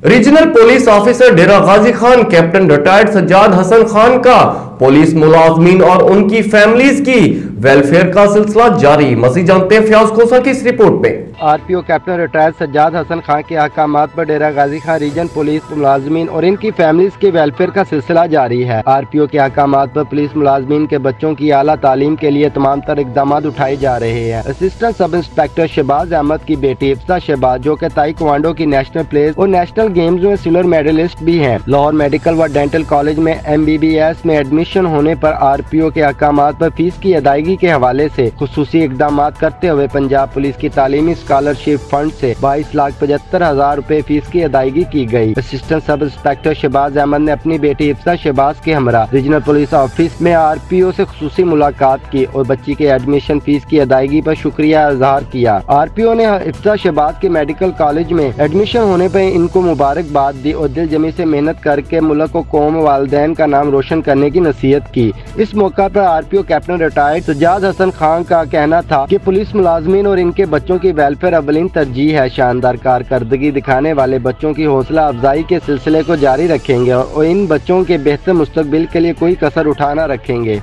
Regional police officer डेरा Ghazi Khan captain retired Sajjad Hasan Khan का police मुलाजमीन और उनकी फैमिलीज की वेलफेयर का सिलसिला जारी। मज़ीद जानते हैं फयाज खोसा की इस रिपोर्ट में। RPO captain retired Sajjad Hasan Khan के अहकामात पर डेरा गाजी खान रीजन पुलिस मुलाजमीन और इनकी फैमिलीज के वेलफेयर का सिलसिला जारी है। आरपीओ के अहकामात पर पुलिस मुलाजमीन के बच्चों की आला तालीम के लिए तमाम तर इकदाम उठाए जा रहे हैं। Assistant sub inspector Shahbaz Ahmad की बेटी इफ्ता शहबाज, जो कि ताइक्वांडो की नेशनल प्लेयर और नेशनल गेम्स में सिल्वर मेडलिस्ट भी हैं, लाहौर मेडिकल व डेंटल कॉलेज में MBBS में एडमिशन होने पर आरपीओ के अहकामात पर फीस की अदायगी के हवाले से खुसूसी इकदाम करते हुए पंजाब पुलिस की तालीमी स्कॉलरशिप फंड से 22,75,000 रुपए फीस की अदायगी की गई। Assistant sub inspector Shahbaz Ahmad ने अपनी बेटी इफ्ता शहबाज के हमरा रीजनल पुलिस ऑफिस में आरपीओ से खुसूसी मुलाकात की और बच्ची के एडमिशन फीस की अदायगी पर शुक्रिया इजहार किया। आरपीओ ने इफ्ता शहबाज के मेडिकल कॉलेज में एडमिशन होने पर इनको मुबारकबाद दी और दिल जमी से मेहनत करके मुल्क और कौम वालिदैन का नाम रोशन करने की नसीहत की। इस मौका पर RPO captain retired Sajjad Hasan Khan का कहना था कि पुलिस मुलाजमीन और इनके बच्चों की वेलफेयर अवलिन तरजीह है। शानदार कारकर्दगी दिखाने वाले बच्चों की हौसला अफजाई के सिलसिले को जारी रखेंगे और इन बच्चों के बेहतर मुस्तकबिल के लिए कोई कसर उठा न रखेंगे।